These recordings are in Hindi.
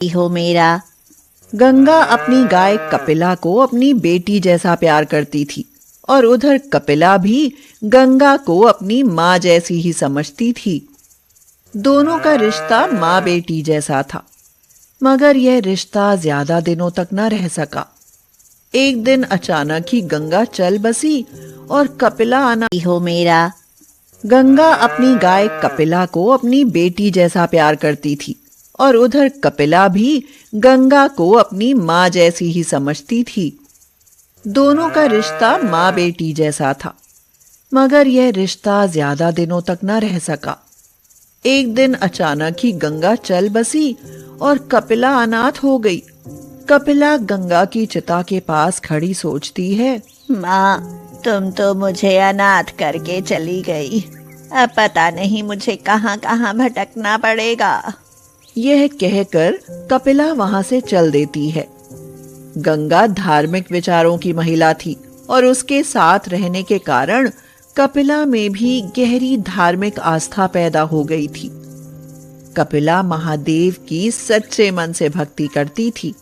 हो मेरा। गंगा अपनी गाय कपिला को अपनी बेटी जैसा प्यार करती थी और उधर कपिला भी गंगा को अपनी माँ जैसी ही समझती थी। दोनों का रिश्ता माँ बेटी जैसा था, मगर यह रिश्ता ज्यादा दिनों तक न रह सका। एक दिन अचानक ही गंगा चल बसी और कपिला आना हो मेरा। गंगा अपनी गाय कपिला को अपनी बेटी जैसा प्यार करती थी और उधर कपिला भी गंगा को अपनी माँ जैसी ही समझती थी। दोनों का रिश्ता माँ बेटी जैसा था, मगर यह रिश्ता ज्यादा दिनों तक न रह सका। एक दिन अचानक ही गंगा चल बसी और कपिला अनाथ हो गई। कपिला गंगा की चिता के पास खड़ी सोचती है, माँ, तुम तो मुझे अनाथ करके चली गई। अब पता नहीं मुझे कहाँ कहाँ भटकना पड़ेगा। यह कहकर कपिला वहां से चल देती है। गंगा धार्मिक विचारों की महिला थी और उसके साथ रहने के कारण कपिला में भी गहरी धार्मिक आस्था पैदा हो गई थी। कपिला महादेव की सच्चे मन से भक्ति करती थी,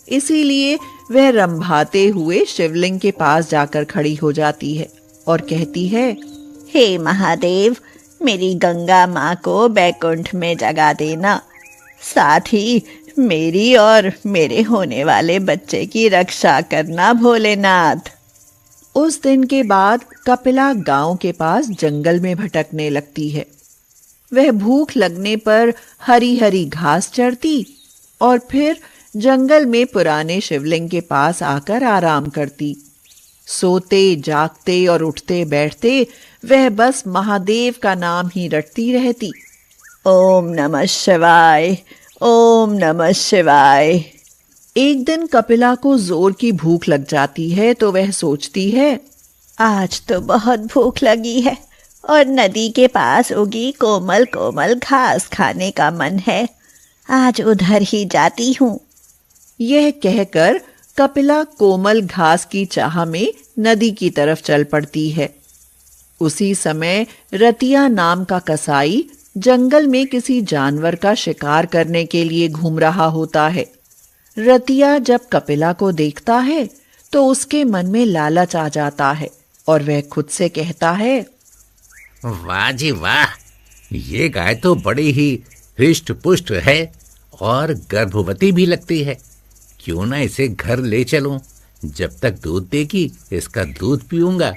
इसीलिए वह रंभाते हुए शिवलिंग के पास जाकर खड़ी हो जाती है और कहती है, हे महादेव, मेरी गंगा माँ को बैकुंठ में जगा देना, साथ ही मेरी और मेरे होने वाले बच्चे की रक्षा करना भोलेनाथ। उस दिन के बाद कपिला गांव के पास जंगल में भटकने लगती है। वह भूख लगने पर हरी हरी घास चरती और फिर जंगल में पुराने शिवलिंग के पास आकर आराम करती। सोते जागते और उठते बैठते वह बस महादेव का नाम ही रटती रहती। ओम नमः शिवाय, ओम नमः शिवाय। एक दिन कपिला को जोर की भूख लग जाती है तो वह सोचती है, आज तो बहुत भूख लगी है और नदी के पास उगी कोमल कोमल घास खाने का मन है। आज उधर ही जाती हूँ। यह कहकर कपिला कोमल घास की चाह में नदी की तरफ चल पड़ती है। उसी समय रतिया नाम का कसाई जंगल में किसी जानवर का शिकार करने के लिए घूम रहा होता है। रतिया जब कपिला को देखता है तो उसके मन में लालच आ जाता है और वह खुद से कहता है, वाह जी वाह, ये गाय तो बड़ी ही हृष्ट पुष्ट है और गर्भवती भी लगती है। क्यों ना इसे घर ले चलूं? जब तक दूध देगी इसका दूध पीऊंगा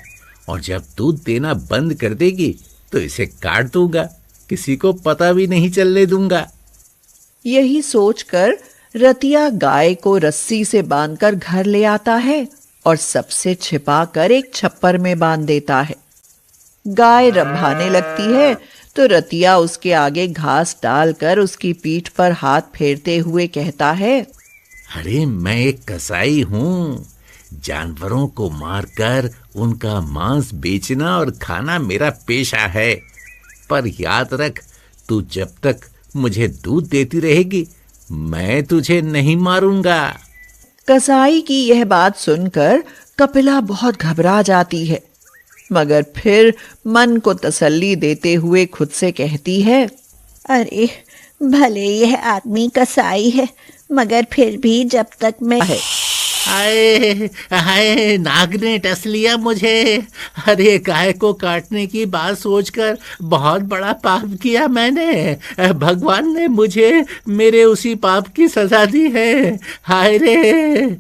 और जब दूध देना बंद कर देगी तो इसे काट दूंगा, किसी को पता भी नहीं चलने दूंगा। यही सोचकर रतिया गाय को रस्सी से बांधकर घर ले आता है और सबसे छिपाकर एक छप्पर में बांध देता है। गाय रंभाने लगती है तो रतिया उसके आगे घास डालकर उसकी पीठ पर हाथ फेरते हुए कहता है, अरे मैं एक कसाई हूँ, जानवरों को मारकर उनका मांस बेचना और खाना मेरा पेशा है। पर याद रख, तू जब तक मुझे दूध देती रहेगी मैं तुझे नहीं मारूंगा। कसाई की यह बात सुनकर कपिला बहुत घबरा जाती है, मगर फिर मन को तसल्ली देते हुए खुद से कहती है, अरे भले यह आदमी कसाई है, मगर फिर भी जब तक मैं हाय हाय, नाग ने डस लिया मुझे। अरे गाय को काटने की बात सोचकर बहुत बड़ा पाप किया मैंने। भगवान ने मुझे मेरे उसी पाप की सजा दी है। हाय रे।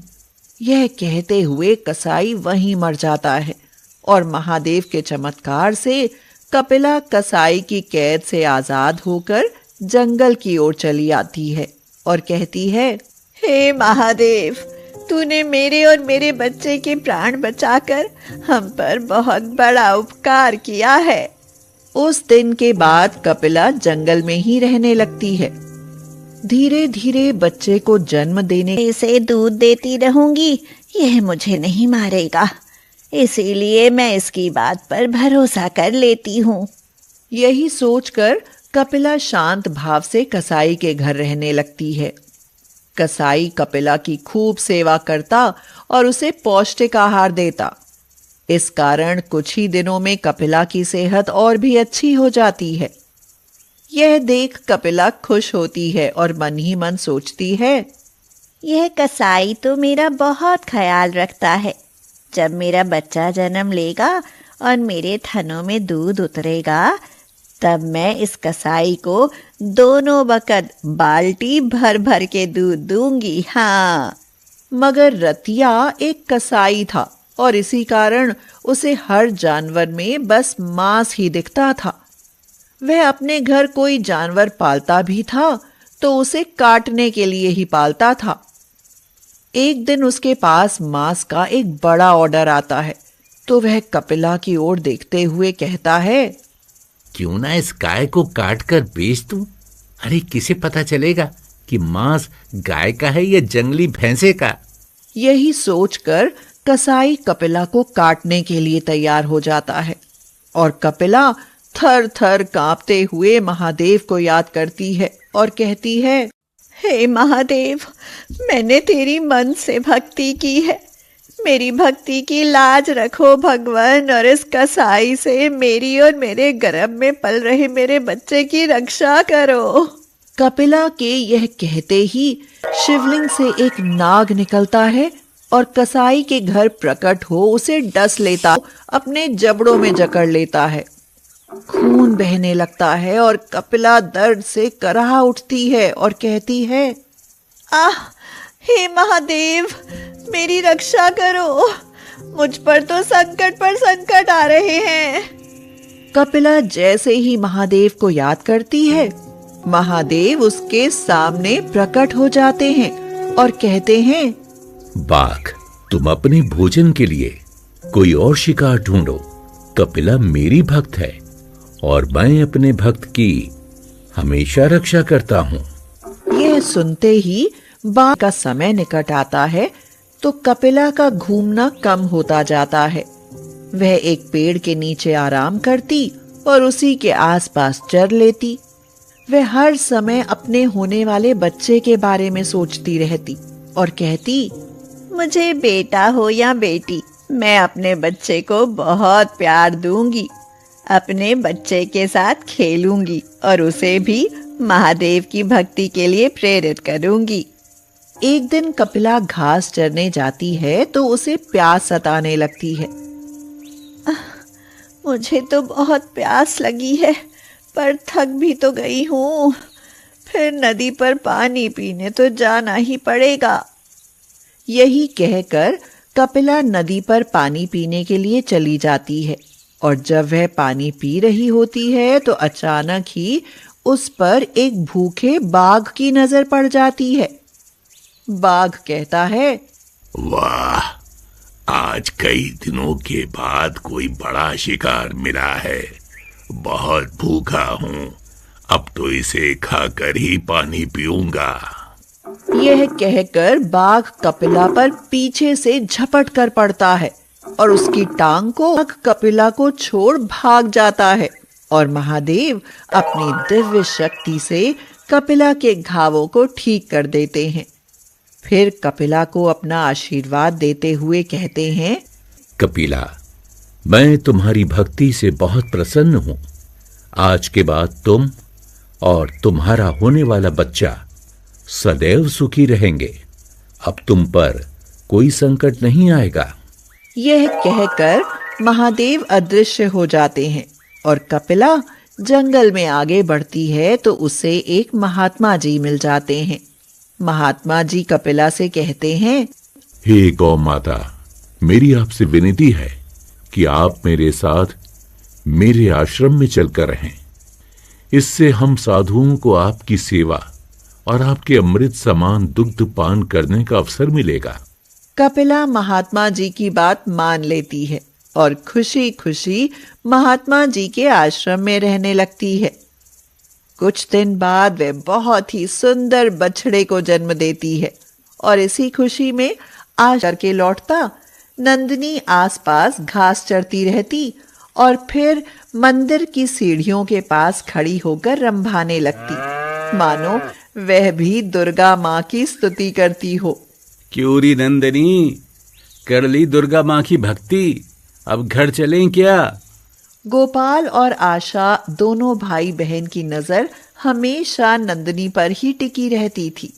यह कहते हुए कसाई वहीं मर जाता है और महादेव के चमत्कार से कपिला कसाई की कैद से आजाद होकर जंगल की ओर चली आती है और कहती है, हे महादेव, तूने मेरे और मेरे बच्चे के प्राण बचाकर हम पर बहुत बड़ा उपकार किया है। उस दिन के बाद कपिला जंगल में ही रहने लगती है। धीरे धीरे बच्चे को जन्म देने इसे दूध देती रहूंगी, यह मुझे नहीं मारेगा, इसीलिए मैं इसकी बात पर भरोसा कर लेती हूँ। यही सोचकर कपिला शांत भाव से कसाई के घर रहने लगती है। कसाई कपिला की खूब सेवा करता और उसे पौष्टिक आहार देता। इस कारण कुछ ही दिनों में कपिला की सेहत और भी अच्छी हो जाती है। यह देख कपिला खुश होती है और मन ही मन सोचती है, यह कसाई तो मेरा बहुत ख्याल रखता है। जब मेरा बच्चा जन्म लेगा और मेरे थनों में दूध उतरेगा, तब मैं इस कसाई को दोनों बकत बाल्टी भर भर के दूध दूंगी। हाँ। मगर रतिया एक कसाई था और इसी कारण उसे हर जानवर में बस मांस ही दिखता था। वह अपने घर कोई जानवर पालता भी था तो उसे काटने के लिए ही पालता था। एक दिन उसके पास मांस का एक बड़ा ऑर्डर आता है तो वह कपिला की ओर देखते हुए कहता है, क्यों ना इस गाय को काट कर बेच दूं? अरे किसे पता चलेगा कि मांस गाय का है या जंगली भैंसे का। यही सोचकर कसाई कपिला को काटने के लिए तैयार हो जाता है और कपिला थर थर कांपते हुए महादेव को याद करती है और कहती है, हे महादेव, मैंने तेरी मन से भक्ति की है। मेरी भक्ति की लाज रखो भगवान, और इस कसाई से मेरी और मेरे गर्भ में पल रहे मेरे बच्चे की रक्षा करो। कपिला के यह कहते ही शिवलिंग से एक नाग निकलता है और कसाई के घर प्रकट हो उसे डस लेता, अपने जबड़ों में जकड़ लेता है। खून बहने लगता है और कपिला दर्द से कराह उठती है और कहती है, आह, हे महादेव, मेरी रक्षा करो। मुझ पर तो संकट पर संकट आ रहे हैं। कपिला जैसे ही महादेव को याद करती है, महादेव उसके सामने प्रकट हो जाते हैं और कहते हैं, बाघ, तुम अपने भोजन के लिए कोई और शिकार ढूंढो। कपिला मेरी भक्त है और मैं अपने भक्त की हमेशा रक्षा करता हूँ। यह सुनते ही बाघ का समय निकट आता है तो कपिला का घूमना कम होता जाता है। वह एक पेड़ के नीचे आराम करती और उसी के आसपास चर लेती। वह हर समय अपने होने वाले बच्चे के बारे में सोचती रहती और कहती, मुझे बेटा हो या बेटी, मैं अपने बच्चे को बहुत प्यार दूंगी। अपने बच्चे के साथ खेलूंगी और उसे भी महादेव की भक्ति के लिए प्रेरित करूंगी। एक दिन कपिला घास चरने जाती है तो उसे प्यास सताने लगती है। मुझे तो बहुत प्यास लगी है, पर थक भी तो गई हूँ। फिर नदी पर पानी पीने तो जाना ही पड़ेगा। यही कहकर कपिला नदी पर पानी पीने के लिए चली जाती है और जब वह पानी पी रही होती है तो अचानक ही उस पर एक भूखे बाघ की नजर पड़ जाती है। बाघ कहता है, वाह, आज कई दिनों के बाद कोई बड़ा शिकार मिला है। बहुत भूखा हूँ, अब तो इसे खाकर ही पानी पीऊंगा। यह कहकर बाघ कपिला पर पीछे से झपट कर पड़ता है और उसकी टांग को बाघ कपिला को छोड़ भाग जाता है और महादेव अपनी दिव्य शक्ति से कपिला के घावों को ठीक कर देते हैं। फिर कपिला को अपना आशीर्वाद देते हुए कहते हैं, कपिला, मैं तुम्हारी भक्ति से बहुत प्रसन्न हूं। आज के बाद तुम और तुम्हारा होने वाला बच्चा सदैव सुखी रहेंगे। अब तुम पर कोई संकट नहीं आएगा। यह कहकर महादेव अदृश्य हो जाते हैं और कपिला जंगल में आगे बढ़ती है तो उसे एक महात्मा जी मिल जाते हैं। महात्मा जी कपिला से कहते हैं, हे गौ माता, मेरी आपसे विनती है कि आप मेरे साथ मेरे आश्रम में चलकर रहें। इससे हम साधुओं को आपकी सेवा और आपके अमृत समान दुग्ध पान करने का अवसर मिलेगा। कपिला महात्मा जी की बात मान लेती है और खुशी खुशी महात्मा जी के आश्रम में रहने लगती है। कुछ दिन बाद वह बहुत ही सुंदर बछड़े को जन्म देती है और इसी खुशी में आज करके लौटता नंदिनी आसपास घास चरती रहती और फिर मंदिर की सीढ़ियों के पास खड़ी होकर रंभाने लगती, मानो वह भी दुर्गा माँ की स्तुति करती हो। क्यों नंदिनी, कर ली दुर्गा माँ की भक्ति, अब घर चलें क्या? गोपाल और आशा दोनों भाई बहन की नजर हमेशा नंदिनी पर ही टिकी रहती थी।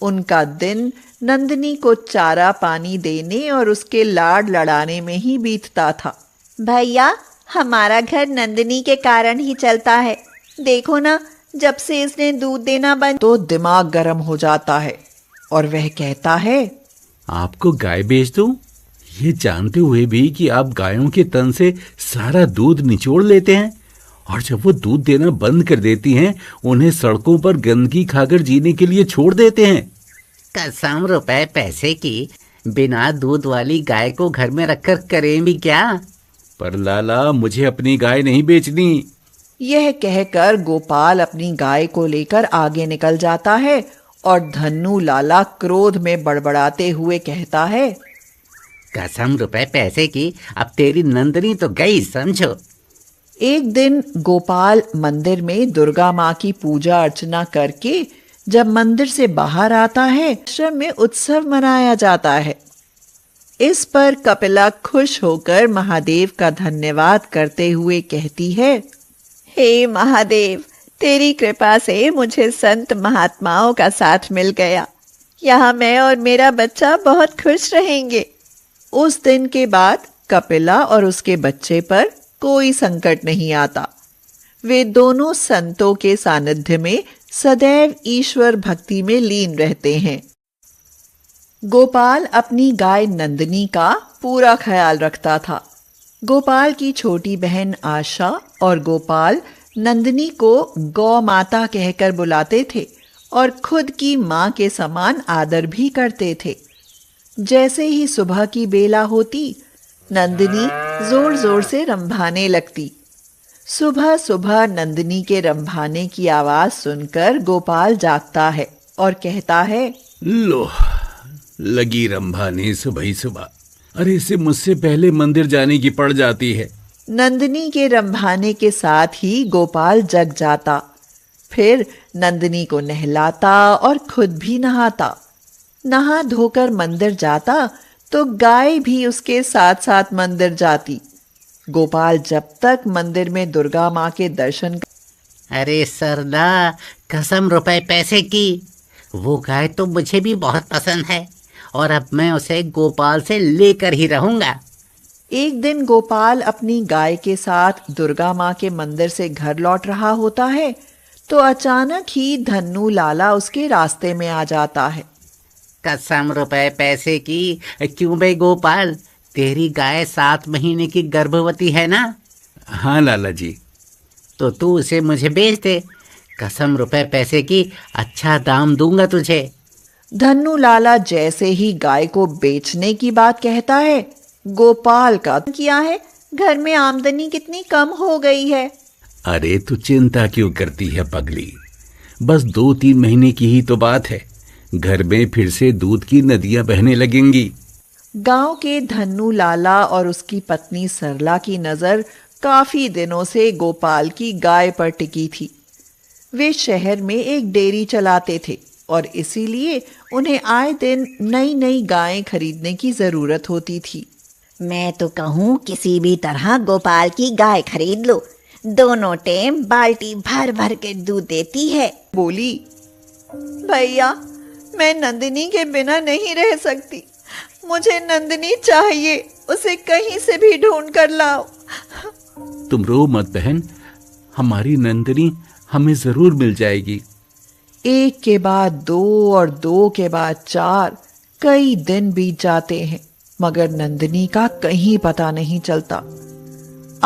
उनका दिन नंदिनी को चारा पानी देने और उसके लाड लड़ाने में ही बीतता था। भैया, हमारा घर नंदिनी के कारण ही चलता है। देखो ना, जब से इसने दूध देना बंद तो दिमाग गर्म हो जाता है और वह कहता है, आपको गाय बेच दूं, ये जानते हुए भी कि आप गायों के तन से सारा दूध निचोड़ लेते हैं, और जब वो दूध देना बंद कर देती हैं, उन्हें सड़कों पर गंदगी खाकर जीने के लिए छोड़ देते हैं। कसम रुपए पैसे की बिना दूध वाली गाय को घर में रखकर करें भी क्या? पर लाला, मुझे अपनी गाय नहीं बेचनी। यह कहकर गोपाल अपनी गाय को लेकर आगे निकल जाता है और धन्नू लाला क्रोध में बड़बड़ाते हुए कहता है, कसम रुपए पैसे की, अब तेरी नंदनी तो गई समझो। एक दिन गोपाल मंदिर में दुर्गा माँ की पूजा अर्चना करके जब मंदिर से बाहर आता है, आश्रम में उत्सव मनाया जाता है। इस पर कपिला खुश होकर महादेव का धन्यवाद करते हुए कहती है, हे महादेव, तेरी कृपा से मुझे संत महात्माओं का साथ मिल गया। यहाँ मैं और मेरा बच्चा बहुत खुश रहेंगे। उस दिन के बाद कपिला और उसके बच्चे पर कोई संकट नहीं आता। वे दोनों संतों के सानिध्य में सदैव ईश्वर भक्ति में लीन रहते हैं। गोपाल अपनी गाय नंदिनी का पूरा ख्याल रखता था। गोपाल की छोटी बहन आशा और गोपाल नंदिनी को गौ माता कहकर बुलाते थे और खुद की मां के समान आदर भी करते थे। जैसे ही सुबह की बेला होती, नंदिनी जोर जोर से रंभाने लगती। सुबह सुबह नंदिनी के रंभाने की आवाज सुनकर गोपाल जागता है और कहता है, लो, लगी रंभाने सुबह ही सुबह। अरे इसे मुझसे पहले मंदिर जाने की पड़ जाती है। नंदिनी के रंभाने के साथ ही गोपाल जग जाता। फिर नंदिनी को नहलाता और खुद भी नहाता। नहा धोकर मंदिर जाता तो गाय भी उसके साथ साथ मंदिर जाती। गोपाल जब तक मंदिर में दुर्गा माँ के दर्शन अरे सरदा, कसम रुपए पैसे की, वो गाय तो मुझे भी बहुत पसंद है और अब मैं उसे गोपाल से लेकर ही रहूंगा। एक दिन गोपाल अपनी गाय के साथ दुर्गा माँ के मंदिर से घर लौट रहा होता है तो अचानक ही धन्नू लाला उसके रास्ते में आ जाता है। कसम रुपए पैसे की, क्यों बे गोपाल, तेरी गाय 7 महीने की गर्भवती है ना? हाँ लाला जी। तो तू उसे मुझे बेच दे। कसम रुपए पैसे की, अच्छा दाम दूंगा तुझे। धन्नू लाला जैसे ही गाय को बेचने की बात कहता है, गोपाल का किया है, घर में आमदनी कितनी कम हो गई है। अरे तू चिंता क्यों करती है पगली, बस 2-3 महीने की ही तो बात है। घर में फिर से दूध की नदियां बहने लगेंगी। गांव के धन्नू लाला और उसकी पत्नी सरला की नजर काफी दिनों से गोपाल की गाय पर टिकी थी। वे शहर में एक डेयरी चलाते थे और इसीलिए उन्हें आए दिन नई नई गायें खरीदने की जरूरत होती थी। मैं तो कहूँ किसी भी तरह गोपाल की गाय खरीद लो, दोनों टाइम बाल्टी भर भर के दूध देती है। बोली, भैया, मैं नंदिनी के बिना नहीं रह सकती। मुझे नंदिनी चाहिए, उसे कहीं से भी ढूंढ कर लाओ। तुम रो मत बहन, हमारी नंदिनी हमें जरूर मिल जाएगी। एक के बाद 2 और 2 के बाद 4 कई दिन बीत जाते हैं मगर नंदिनी का कहीं पता नहीं चलता।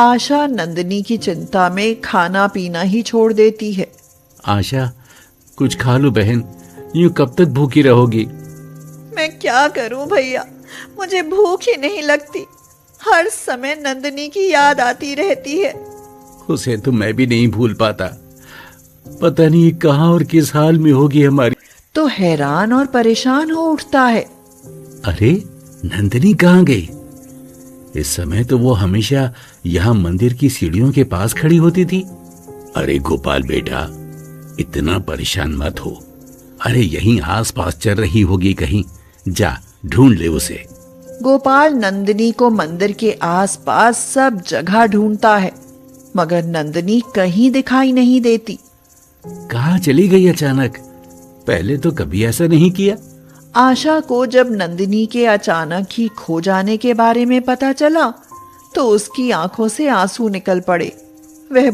आशा नंदिनी की चिंता में खाना पीना ही छोड़ देती है। आशा, कुछ खा लो बहन, यूं कब तक भूखी रहोगी? मैं क्या करूं भैया, मुझे भूख ही नहीं लगती। हर समय नंदिनी की याद आती रहती है। उसे तो मैं भी नहीं भूल पाता। पता नहीं कहाँ और किस हाल में होगी हमारी। तो हैरान और परेशान हो उठता है। अरे नंदिनी कहाँ गई? इस समय तो वो हमेशा यहाँ मंदिर की सीढ़ियों के पास खड़ी होती थी। अरे गोपाल बेटा, इतना परेशान मत हो। अरे यहीं आसपास चल रही होगी कहीं, जा ढूंढ ले उसे। गोपाल नंदिनी को मंदिर के आसपास सब जगह ढूंढता है, मगर नंदिनी कहीं दिखाई नहीं देती। कहाँ चली गई अचानक? पहले तो कभी ऐसा नहीं किया। आशा को जब नंदिनी के अचानक ही खो जाने के बारे में पता चला तो उसकी आंखों से आंसू निकल पड़े।